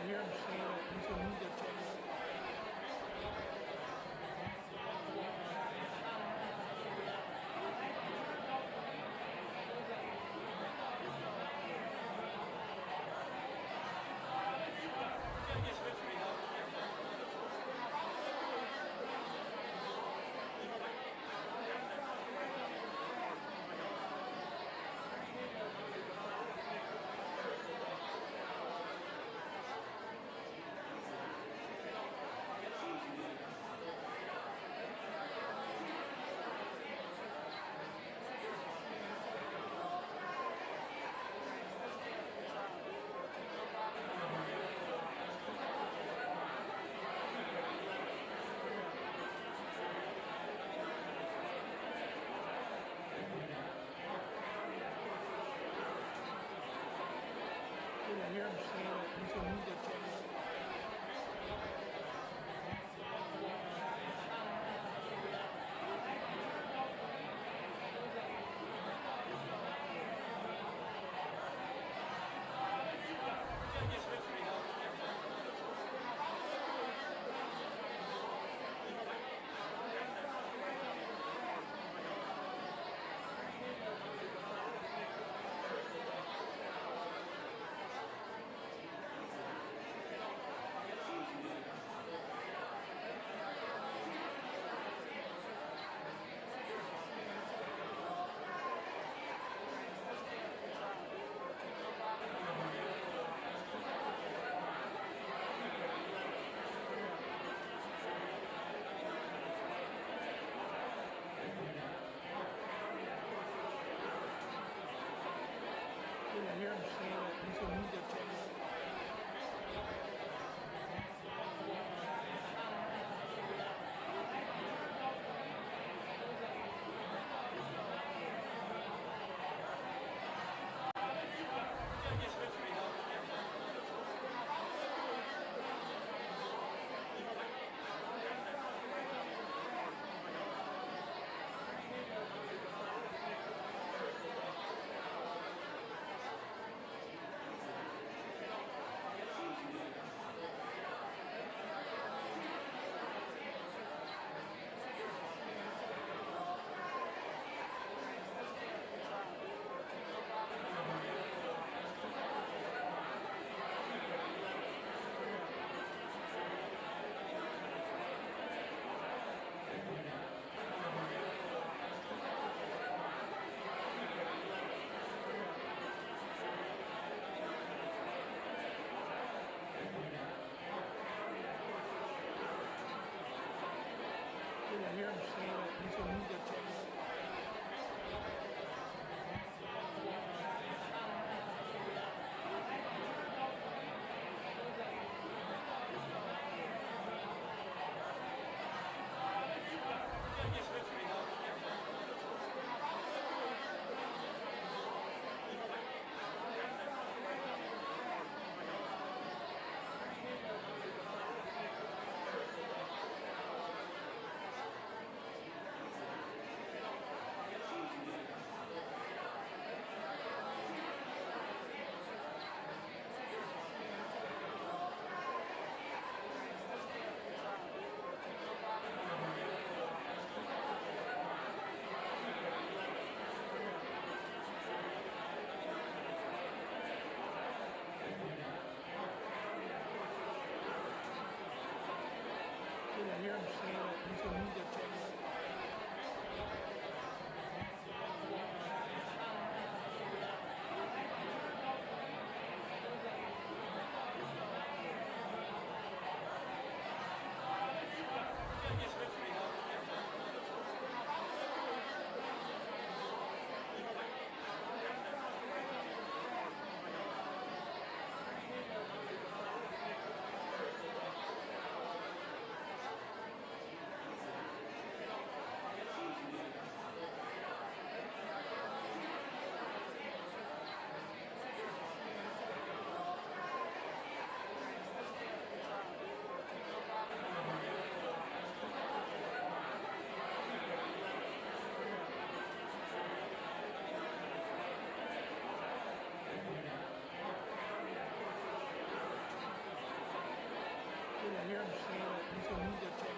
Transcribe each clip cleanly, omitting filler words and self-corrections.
hear him say that he's a media channel. I hear him say that he's a media channel. I hear him say that he's a media channel. I hear him say that he's a media channel. I hear him say that he's a media channel. hear him say that he's going to move that chair.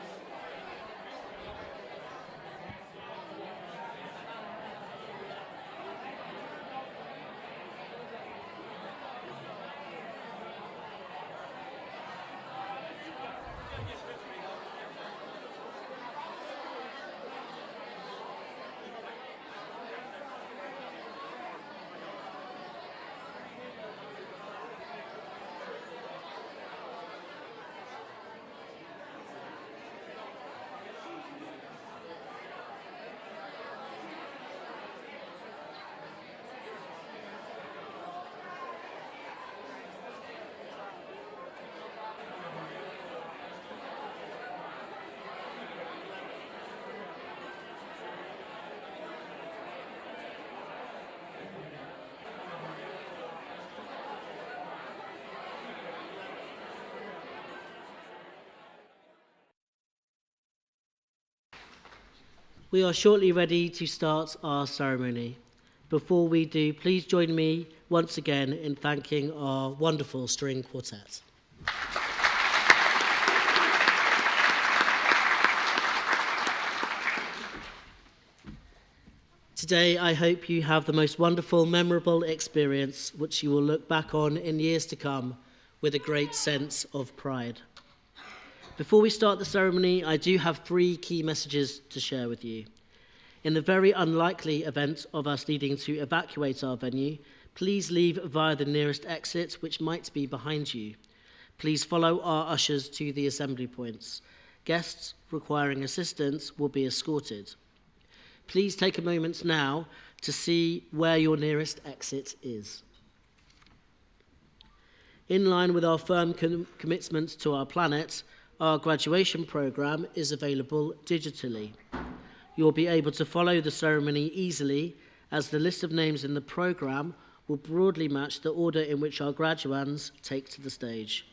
We are shortly ready to start our ceremony. Before we do, please join me once again in thanking our wonderful string quartet. Today, I hope you have the most wonderful, memorable experience which you will look back on in years to come with a great sense of pride. Before we start the ceremony, I do have 3 key messages to share with you. In the very unlikely event of us needing to evacuate our venue, please leave via the nearest exit, which might be behind you. Please follow our ushers to the assembly points. Guests requiring assistance will be escorted. Please take a moment now to see where your nearest exit is. In line with our firm commitment to our planet, our graduation programme is available digitally. You'll be able to follow the ceremony easily, as the list of names in the programme will broadly match the order in which our graduands take to the stage.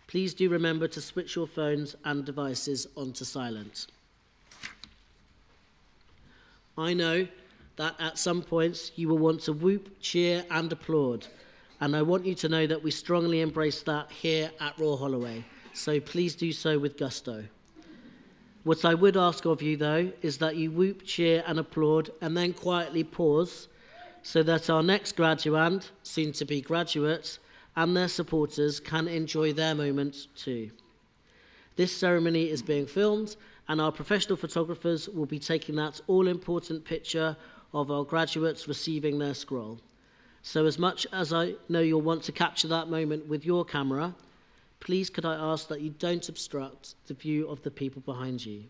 Please do remember to switch your phones and devices onto silent. I know that at some points you will want to whoop, cheer and applaud, and I want you to know that we strongly embrace that here at Royal Holloway, so please do so with gusto. What I would ask of you, though, is that you whoop, cheer and applaud and then quietly pause so that our next graduand, soon to be graduate, and their supporters can enjoy their moment too. This ceremony is being filmed, and our professional photographers will be taking that all-important picture of our graduates receiving their scroll. So as much as I know you'll want to capture that moment with your camera, please could I ask that you don't obstruct the view of the people behind you.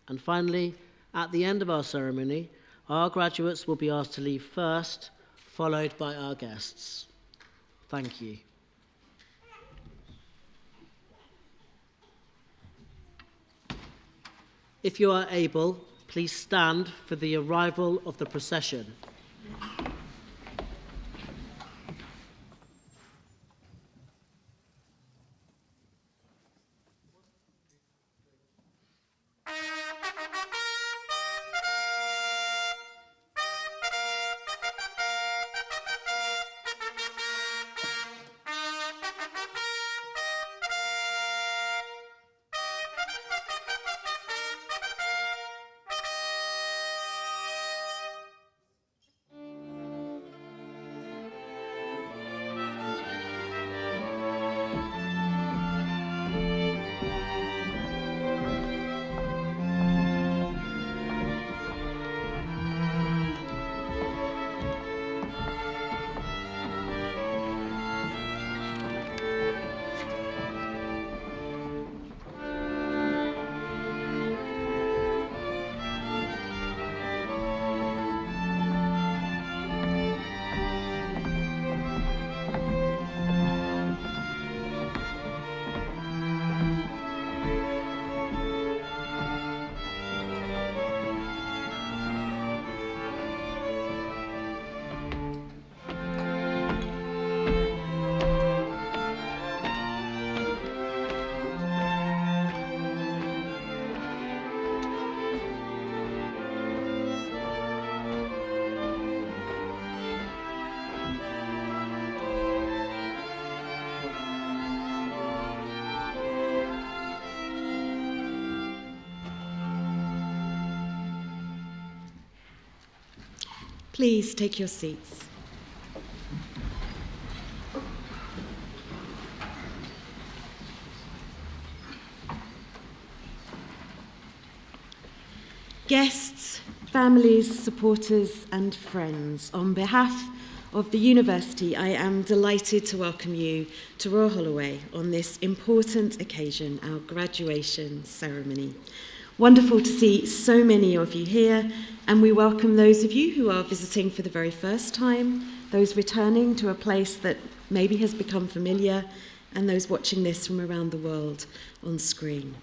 And finally, at the end of our ceremony, our graduates will be asked to leave first, followed by our guests. Thank you. If you are able, please stand for the arrival of the procession. Please take your seats. Guests, families, supporters, and friends, on behalf of the University, I am delighted to welcome you to Royal Holloway on this important occasion, our graduation ceremony. Wonderful to see so many of you here, and we welcome those of you who are visiting for the very first time, those returning to a place that maybe has become familiar, and those watching this from around the world on screen.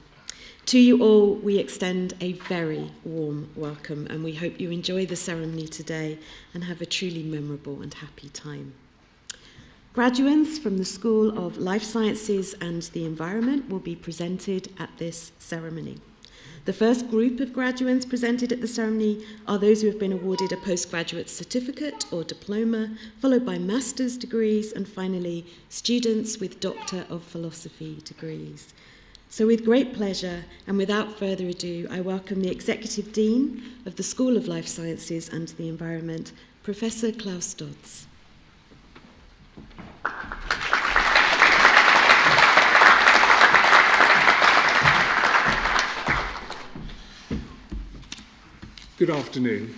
To you all, we extend a very warm welcome, and we hope you enjoy the ceremony today and have a truly memorable and happy time. Graduates from the School of Life Sciences and the Environment will be presented at this ceremony. The first group of graduates presented at the ceremony are those who have been awarded a postgraduate certificate or diploma, followed by master's degrees, and finally, students with Doctor of Philosophy degrees. So with great pleasure and without further ado, I welcome the Executive Dean of the School of Life Sciences and the Environment, Professor Klaus Dodds. Good afternoon.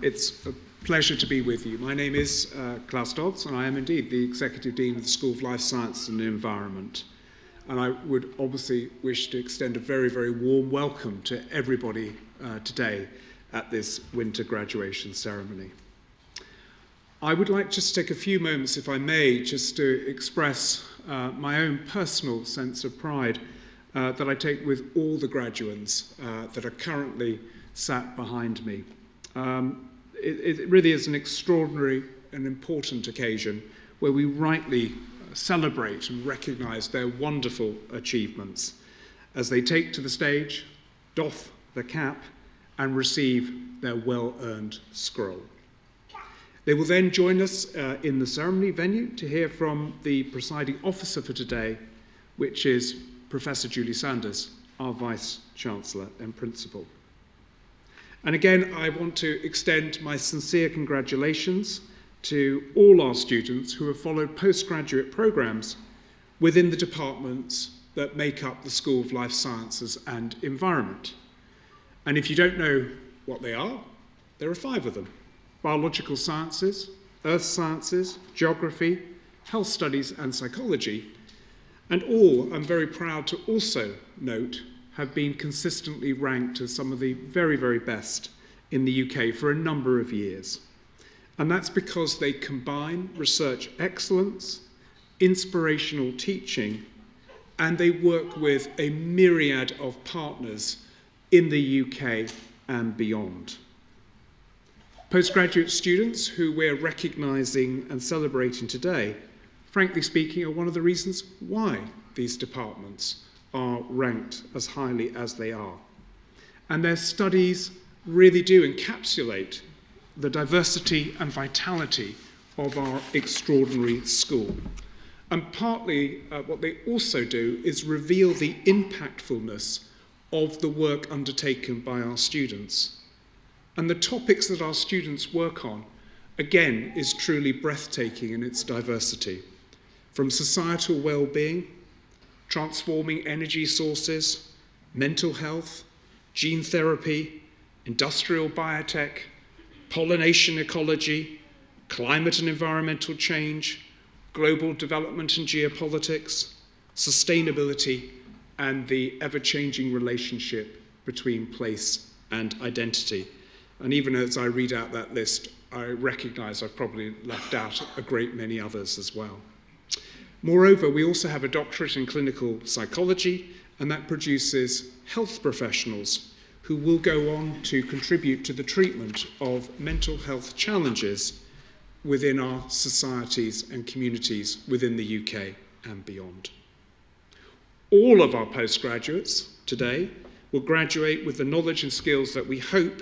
It's a pleasure to be with you. My name is Klaus Dodds, and I am indeed the Executive Dean of the School of Life Sciences and the Environment. And I would obviously wish to extend a very, very warm welcome to everybody today at this winter graduation ceremony. I would like just to take a few moments, if I may, just to express my own personal sense of pride that I take with all the graduates that are currently sat behind me. It really is an extraordinary and important occasion where we rightly celebrate and recognise their wonderful achievements as they take to the stage, doff the cap, and receive their well-earned scroll. They will then join us in the ceremony venue to hear from the presiding officer for today, which is Professor Julie Sanders, our Vice-Chancellor and Principal. And again, I want to extend my sincere congratulations to all our students who have followed postgraduate programmes within the departments that make up the School of Life Sciences and Environment. And if you don't know what they are, there are 5 of them: Biological Sciences, Earth Sciences, Geography, Health Studies and Psychology. And all, I'm very proud to also note, have been consistently ranked as some of the very, very best in the UK for a number of years. And that's because they combine research excellence, inspirational teaching, and they work with a myriad of partners in the UK and beyond. Postgraduate students who we're recognising and celebrating today, frankly speaking, are one of the reasons why these departments are ranked as highly as they are. And their studies really do encapsulate the diversity and vitality of our extraordinary school. And partly what they also do is reveal the impactfulness of the work undertaken by our students. And the topics that our students work on, again, is truly breathtaking in its diversity. From societal well-being, transforming energy sources, mental health, gene therapy, industrial biotech, pollination ecology, climate and environmental change, global development and geopolitics, sustainability, and the ever-changing relationship between place and identity. And even as I read out that list, I recognise I've probably left out a great many others as well. Moreover, we also have a doctorate in clinical psychology, and that produces health professionals who will go on to contribute to the treatment of mental health challenges within our societies and communities within the UK and beyond. All of our postgraduates today will graduate with the knowledge and skills that we hope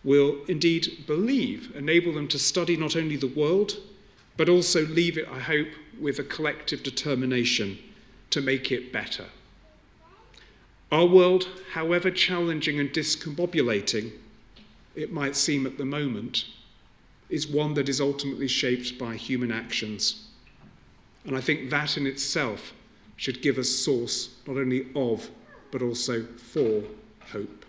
will indeed believe enable them to study not only the world, but also leave it, I hope, with a collective determination to make it better. Our world, however challenging and discombobulating it might seem at the moment, is one that is ultimately shaped by human actions. And I think that in itself should give us source not only of, but also for hope.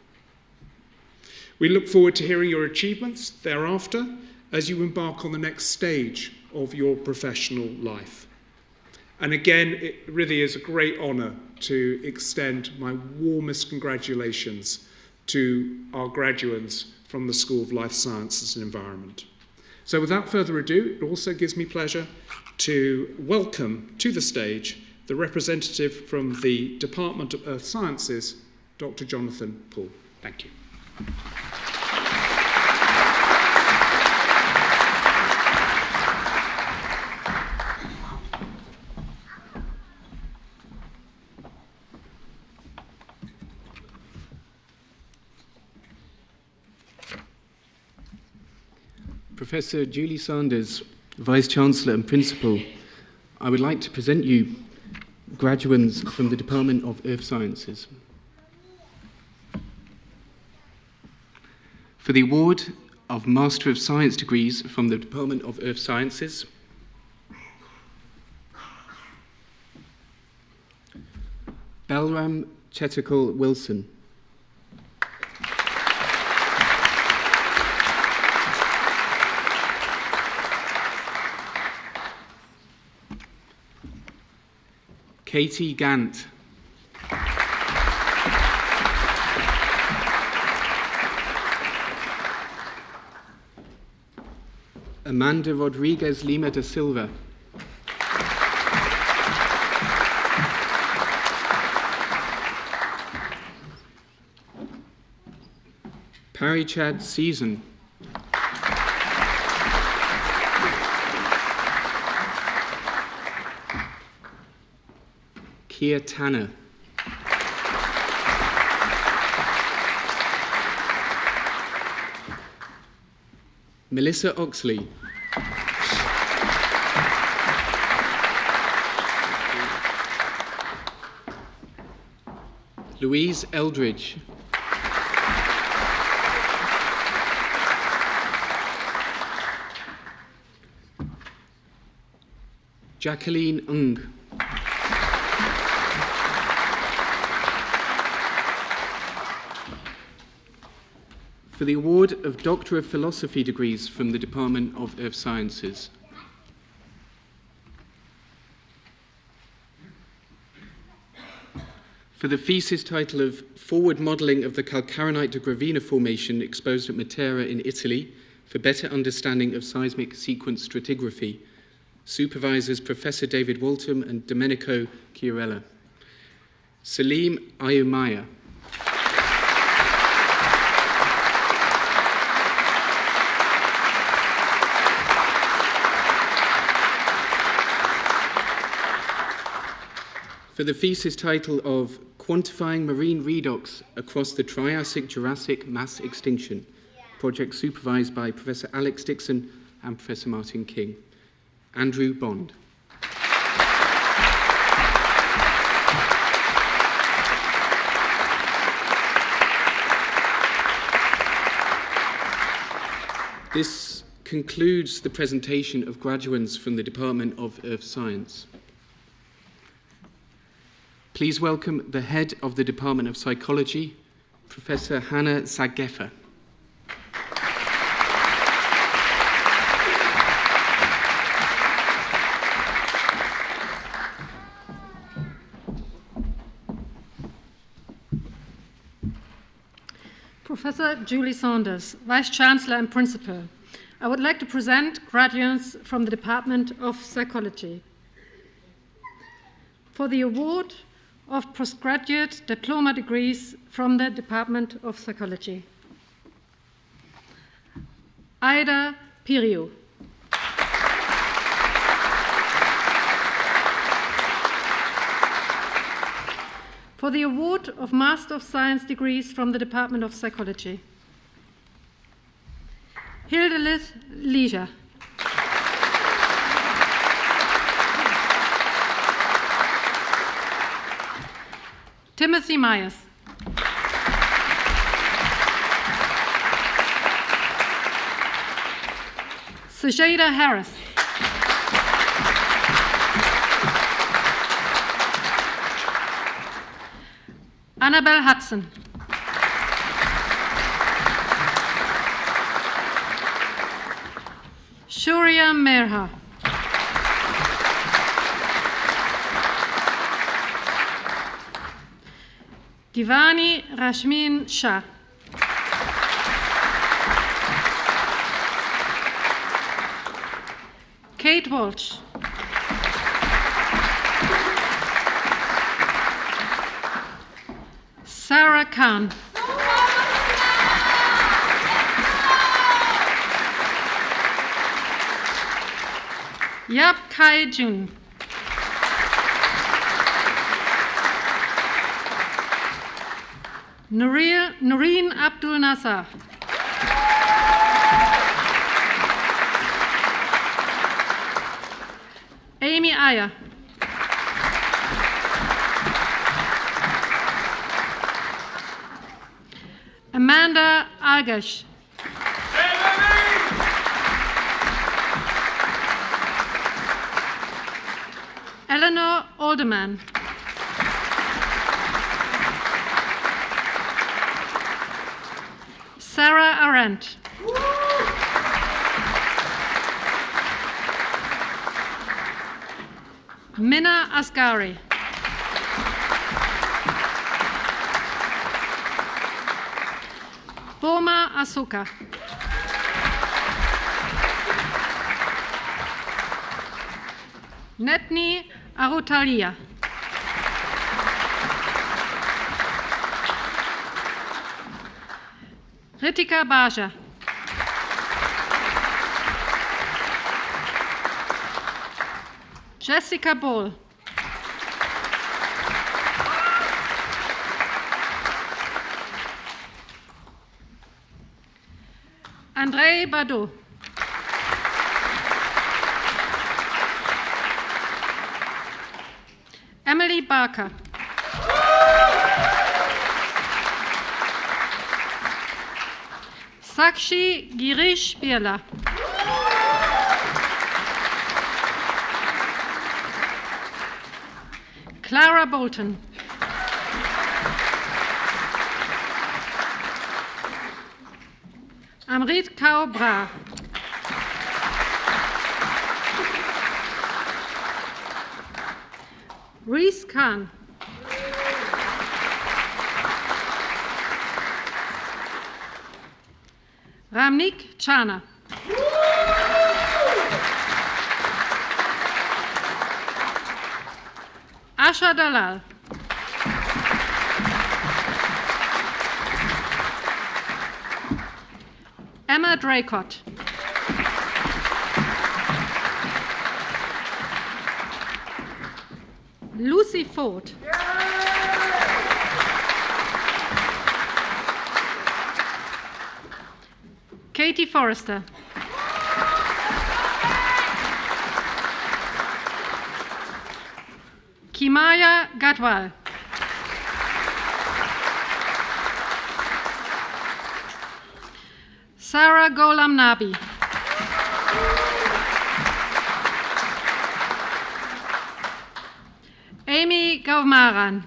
We look forward to hearing your achievements thereafter as you embark on the next stage of your professional life. And again, it really is a great honour to extend my warmest congratulations to our graduates from the School of Life Sciences and Environment. So without further ado, it also gives me pleasure to welcome to the stage the representative from the Department of Earth Sciences, Dr. Jonathan Poole. Thank you. Professor Julie Sanders, Vice-Chancellor and Principal, I would like to present you graduates from the Department of Earth Sciences. For the award of Master of Science degrees from the Department of Earth Sciences, Balram Chetakul Wilson. Katie Gant. Amanda Rodriguez Lima da Silva. Parichad Season. Kia Tanner. Melissa Oxley. Louise Eldridge. Jacqueline Ng. For the award of Doctor of Philosophy degrees from the Department of Earth Sciences, for the thesis title of Forward Modelling of the Calcarenite de Gravina Formation exposed at Matera in Italy for better understanding of seismic sequence stratigraphy, supervisors Professor David Waltham and Domenico Chiarella. Salim Ayumaya. For the thesis title of Quantifying Marine Redox Across the Triassic-Jurassic Mass Extinction, project supervised by Professor Alex Dixon and Professor Martin King. Andrew Bond. This concludes the presentation of graduates from the Department of Earth Science. Please welcome the head of the Department of Psychology, Professor Hannah Zagefa. Professor Julie Sanders, Vice-Chancellor and Principal. I would like to present graduates from the Department of Psychology. For the award of postgraduate diploma degrees from the Department of Psychology. Aida Pirio. For the award of Master of Science degrees from the Department of Psychology. Hildelith Leisure. Timothy Myers. Sajada Harris. Annabelle Hudson. Shuria Merha. Divani Rashmin Shah. Kate Walsh. Sarah Khan. Yap Kai Jun. Noreen Abdul Nasser. Amy Ayer. Amanda Agash. Eleanor Alderman. Sarah Arendt. Minna Asghari. Boma Asuka. Netni Arutalia. Ritika Baja. Jessica Ball. Andrei Badu. Emily Barker. Sakshi Girish Birla. Clara Bolton. Amrit Kaur Bra. Reese Khan. Ramnik Chana. Asha Dalal. Emma Draycott. Lucy Ford. Katie Forrester. Kimaya Gadwal. Sarah Golam Nabi. Amy Gaumaran.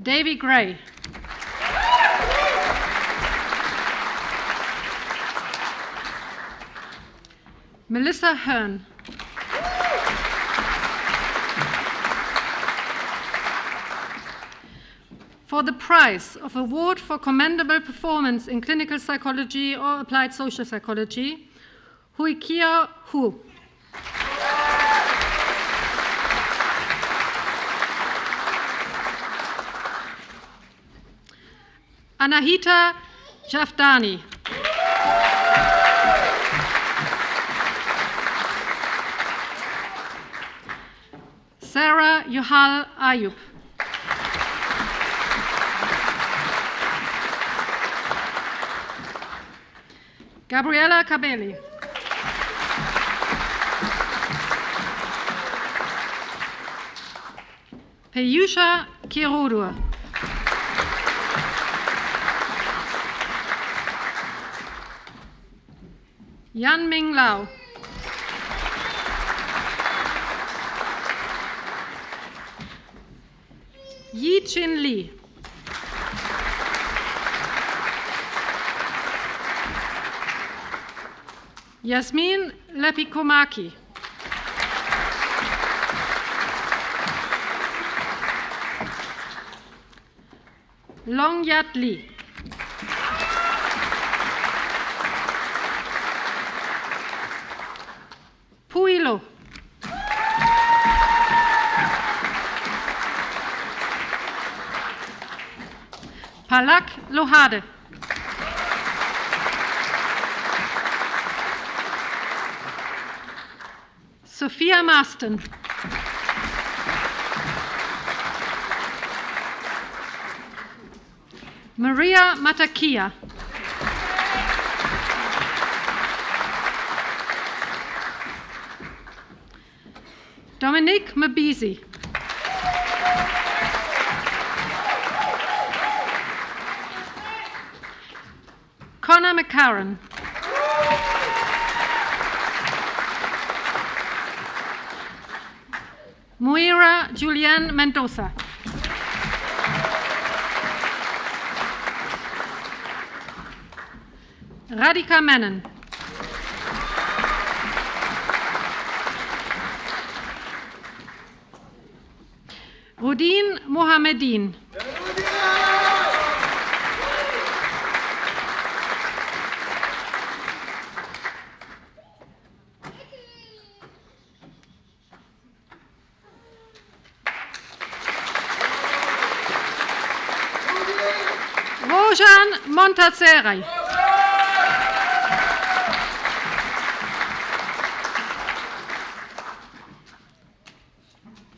Davy Gray. Melissa Hearn. For the prize of Award for Commendable Performance in Clinical Psychology or Applied Social Psychology, Huikia Hu. Anahita Jafdani. Sarah Yohal Ayub. Gabriela Cabelli. Peyusha Kirodur. Yan Ming Lau. Yi Chin Lee. Yasmin Lepikomaki. Long Yat Lee. Puilo. Palak Lohade. Sophia Marston. Maria Matakia. Dominique Mabisi. Connor McCarran. Muira Julianne Mendoza. Radhika Menon. Rudin Mohamedin. Rojan Montazzeri.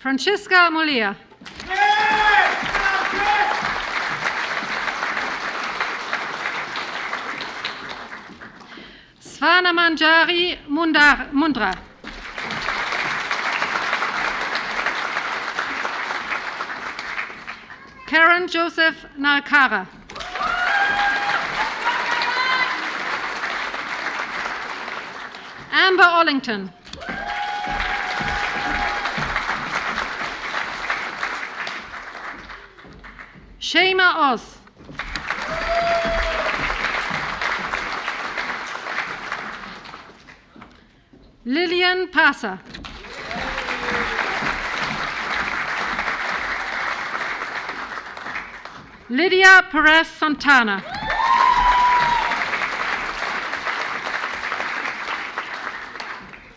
Francisca Molia. Svana Manjari Mundra. Karen Joseph Narkara. Amber Ollington. Shema Oz. Lillian Passer. Lydia Perez Santana.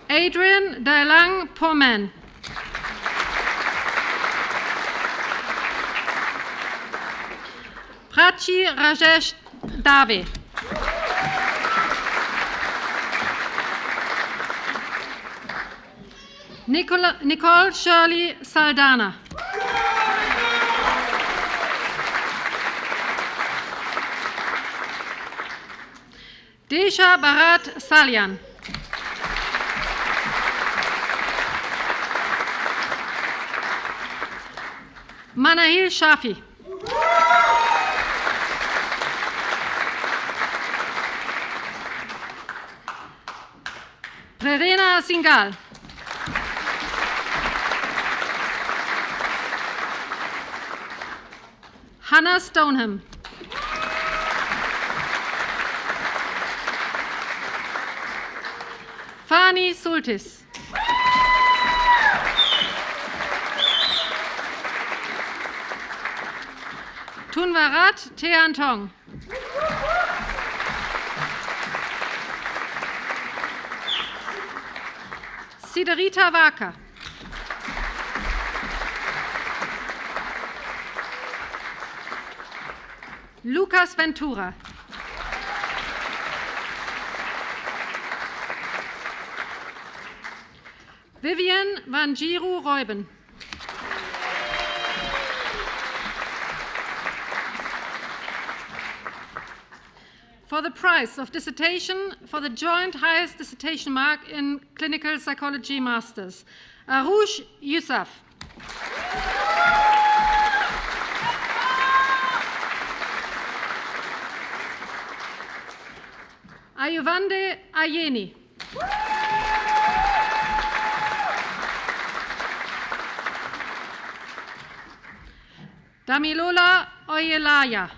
Adrian Dalang Porman. Prachi Rajesh Dave. Nicole Shirley Saldana. Desha Bharat Salyan. Manahil Shafi. Prerena Singal. Hannah Stoneham. Fani Sultis. Tunvarat Teantong. Siderita Waka. Lucas Ventura. Vivian Vanjiru Reuben. For the prize of dissertation for the joint highest dissertation mark in clinical psychology masters, Arush Yusuf. Ayuvande Ayeni. Damilola Oyelaya.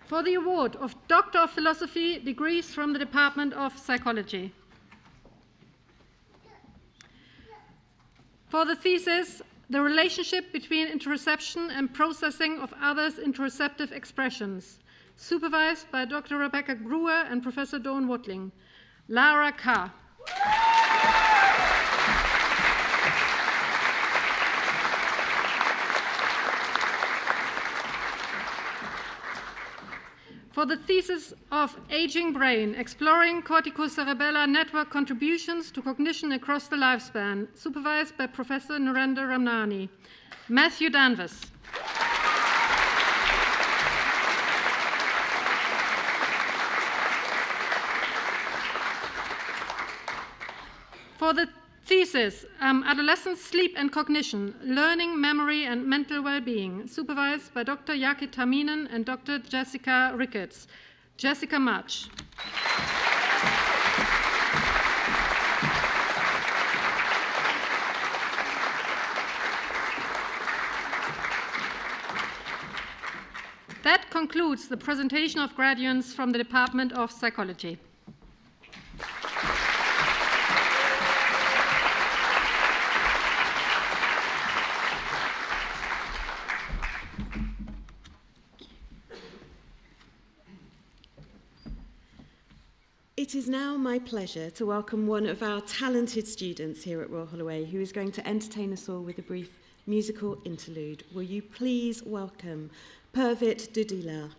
For the award of Doctor of Philosophy degrees from the Department of Psychology. For the thesis, The Relationship Between Interoception and Processing of Others' Interoceptive Expressions, supervised by Dr. Rebecca Brewer and Professor Dawn Watling. Lara Carr. For the thesis of Aging Brain, Exploring Corticocerebellar Network Contributions to Cognition Across the Lifespan, supervised by Professor Narendra Ramnani. Matthew Danvers. For the thesis, Adolescent Sleep and Cognition, Learning, Memory, and Mental Well-Being, supervised by Dr. Jaki Taminen and Dr. Jessica Ricketts. Jessica March. That concludes the presentation of graduates from the Department of Psychology. It is now my pleasure to welcome one of our talented students here at Royal Holloway who is going to entertain us all with a brief musical interlude. Will you please welcome Purvit Dudila.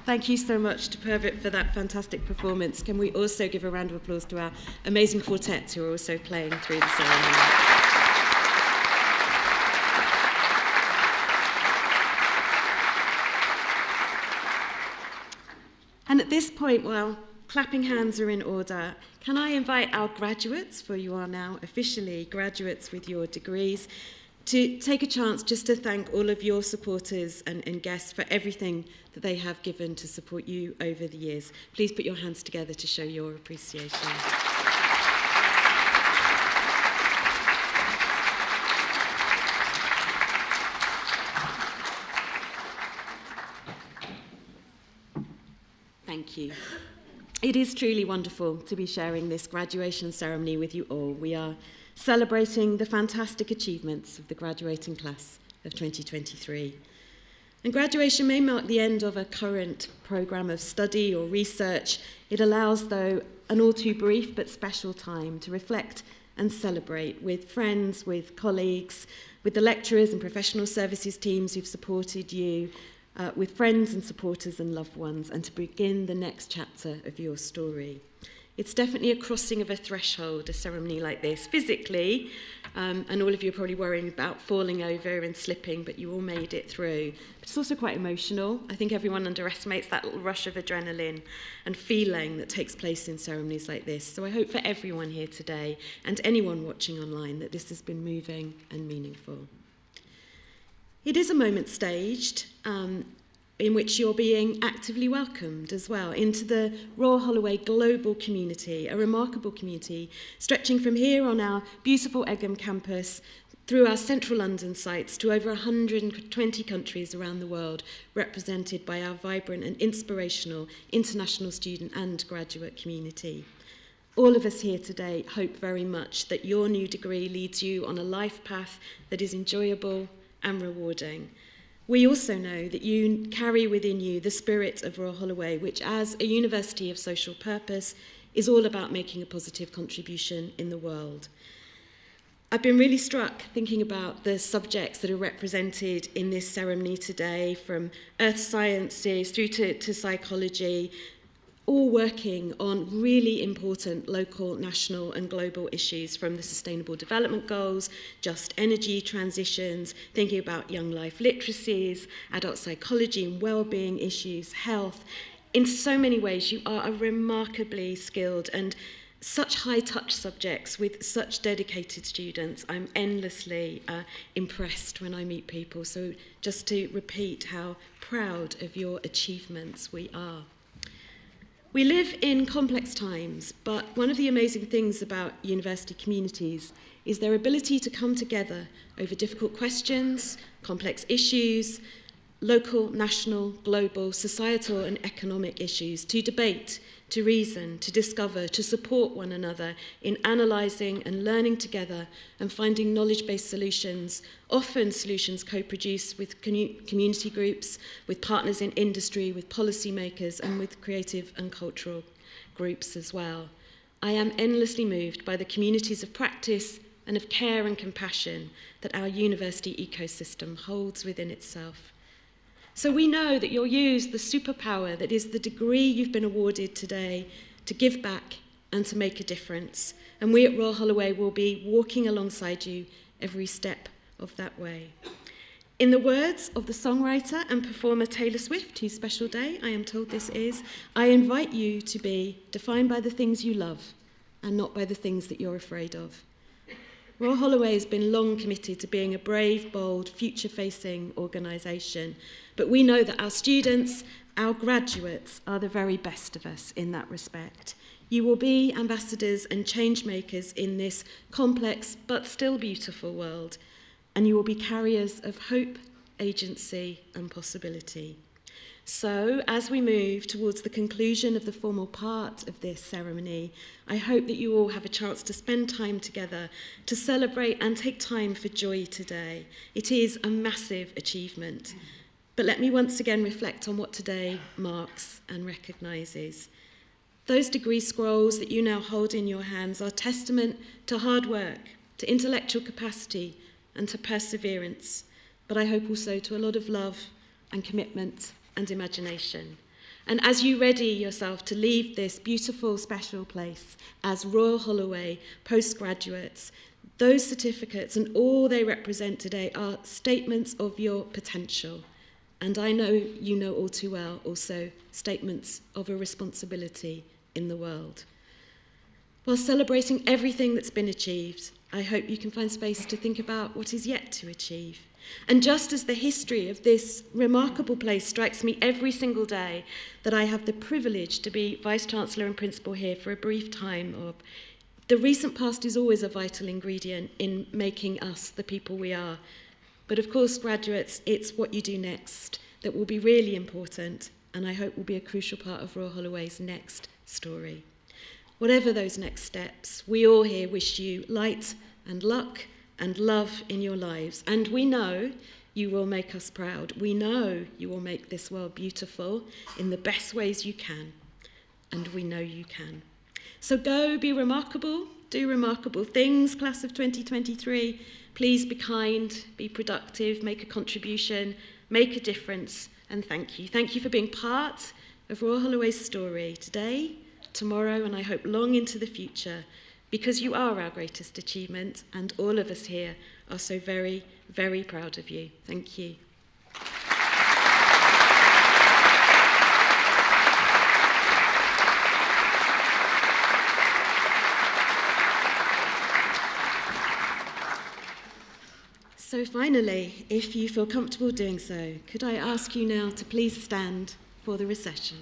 Thank you so much to Pervit for that fantastic performance. Can we also give a round of applause to our amazing quartets who are also playing through the ceremony? And at this point, while clapping hands are in order, can I invite our graduates, for you are now officially graduates with your degrees, to take a chance just to thank all of your supporters and guests for everything that they have given to support you over the years. Please put your hands together to show your appreciation. Thank you. It is truly wonderful to be sharing this graduation ceremony with you all. We are celebrating the fantastic achievements of the graduating class of 2023. And graduation may mark the end of a current programme of study or research. It allows, though, an all too brief but special time to reflect and celebrate with friends, with colleagues, with the lecturers and professional services teams who've supported you, with friends and supporters and loved ones, and to begin the next chapter of your story. It's definitely a crossing of a threshold, a ceremony like this, physically, and all of you are probably worrying about falling over and slipping, but you all made it through. But it's also quite emotional. I think everyone underestimates that little rush of adrenaline and feeling that takes place in ceremonies like this. So I hope for everyone here today, and anyone watching online, that this has been moving and meaningful. It is a moment staged, in which you're being actively welcomed as well into the Royal Holloway global community, a remarkable community stretching from here on our beautiful Egham campus through our central London sites to over 120 countries around the world, represented by our vibrant and inspirational international student and graduate community. All of us here today hope very much that your new degree leads you on a life path that is enjoyable and rewarding. We also know that you carry within you the spirit of Royal Holloway, which as a university of social purpose is all about making a positive contribution in the world. I've been really struck thinking about the subjects that are represented in this ceremony today, from earth sciences through to psychology, all working on really important local, national and global issues, from the Sustainable Development Goals, just energy transitions, thinking about young life literacies, adult psychology and well-being issues, health. In so many ways, you are a remarkably skilled and such high-touch subjects with such dedicated students. I'm endlessly impressed when I meet people. So just to repeat how proud of your achievements we are. We live in complex times, but one of the amazing things about university communities is their ability to come together over difficult questions, complex issues, local, national, global, societal and economic issues, to debate, to reason, to discover, to support one another in analysing and learning together and finding knowledge-based solutions, often solutions co-produced with community groups, with partners in industry, with policymakers and with creative and cultural groups as well. I am endlessly moved by the communities of practice and of care and compassion that our university ecosystem holds within itself. So we know that you'll use the superpower that is the degree you've been awarded today to give back and to make a difference. And we at Royal Holloway will be walking alongside you every step of that way. In the words of the songwriter and performer Taylor Swift, whose special day I am told this is, I invite you to be defined by the things you love and not by the things that you're afraid of. Royal Holloway has been long committed to being a brave, bold, future-facing organisation, but we know that our students, our graduates, are the very best of us in that respect. You will be ambassadors and change makers in this complex but still beautiful world, and you will be carriers of hope, agency, and possibility. So, as we move towards the conclusion of the formal part of this ceremony, I hope that you all have a chance to spend time together to celebrate and take time for joy today. It is a massive achievement. But let me once again reflect on what today marks and recognises. Those degree scrolls that you now hold in your hands are testament to hard work, to intellectual capacity, and to perseverance, but I hope also to a lot of love and commitment and imagination. And as you ready yourself to leave this beautiful, special place as Royal Holloway postgraduates, those certificates and all they represent today are statements of your potential. And I know you know all too well also statements of a responsibility in the world. While celebrating everything that's been achieved, I hope you can find space to think about what is yet to achieve. And just as the history of this remarkable place strikes me every single day that I have the privilege to be Vice-Chancellor and Principal here for a brief time, the recent past is always a vital ingredient in making us the people we are. But of course, graduates, it's what you do next that will be really important, and I hope will be a crucial part of Royal Holloway's next story. Whatever those next steps, we all here wish you light and luck and love in your lives. And we know you will make us proud. We know you will make this world beautiful in the best ways you can. And we know you can. So go be remarkable, do remarkable things, class of 2023. Please be kind, be productive, make a contribution, make a difference, and thank you. Thank you for being part of Royal Holloway's story today, tomorrow, and I hope long into the future, because you are our greatest achievement, and all of us here are so very, very proud of you. Thank you. So finally, if you feel comfortable doing so, could I ask you now to please stand for the recession?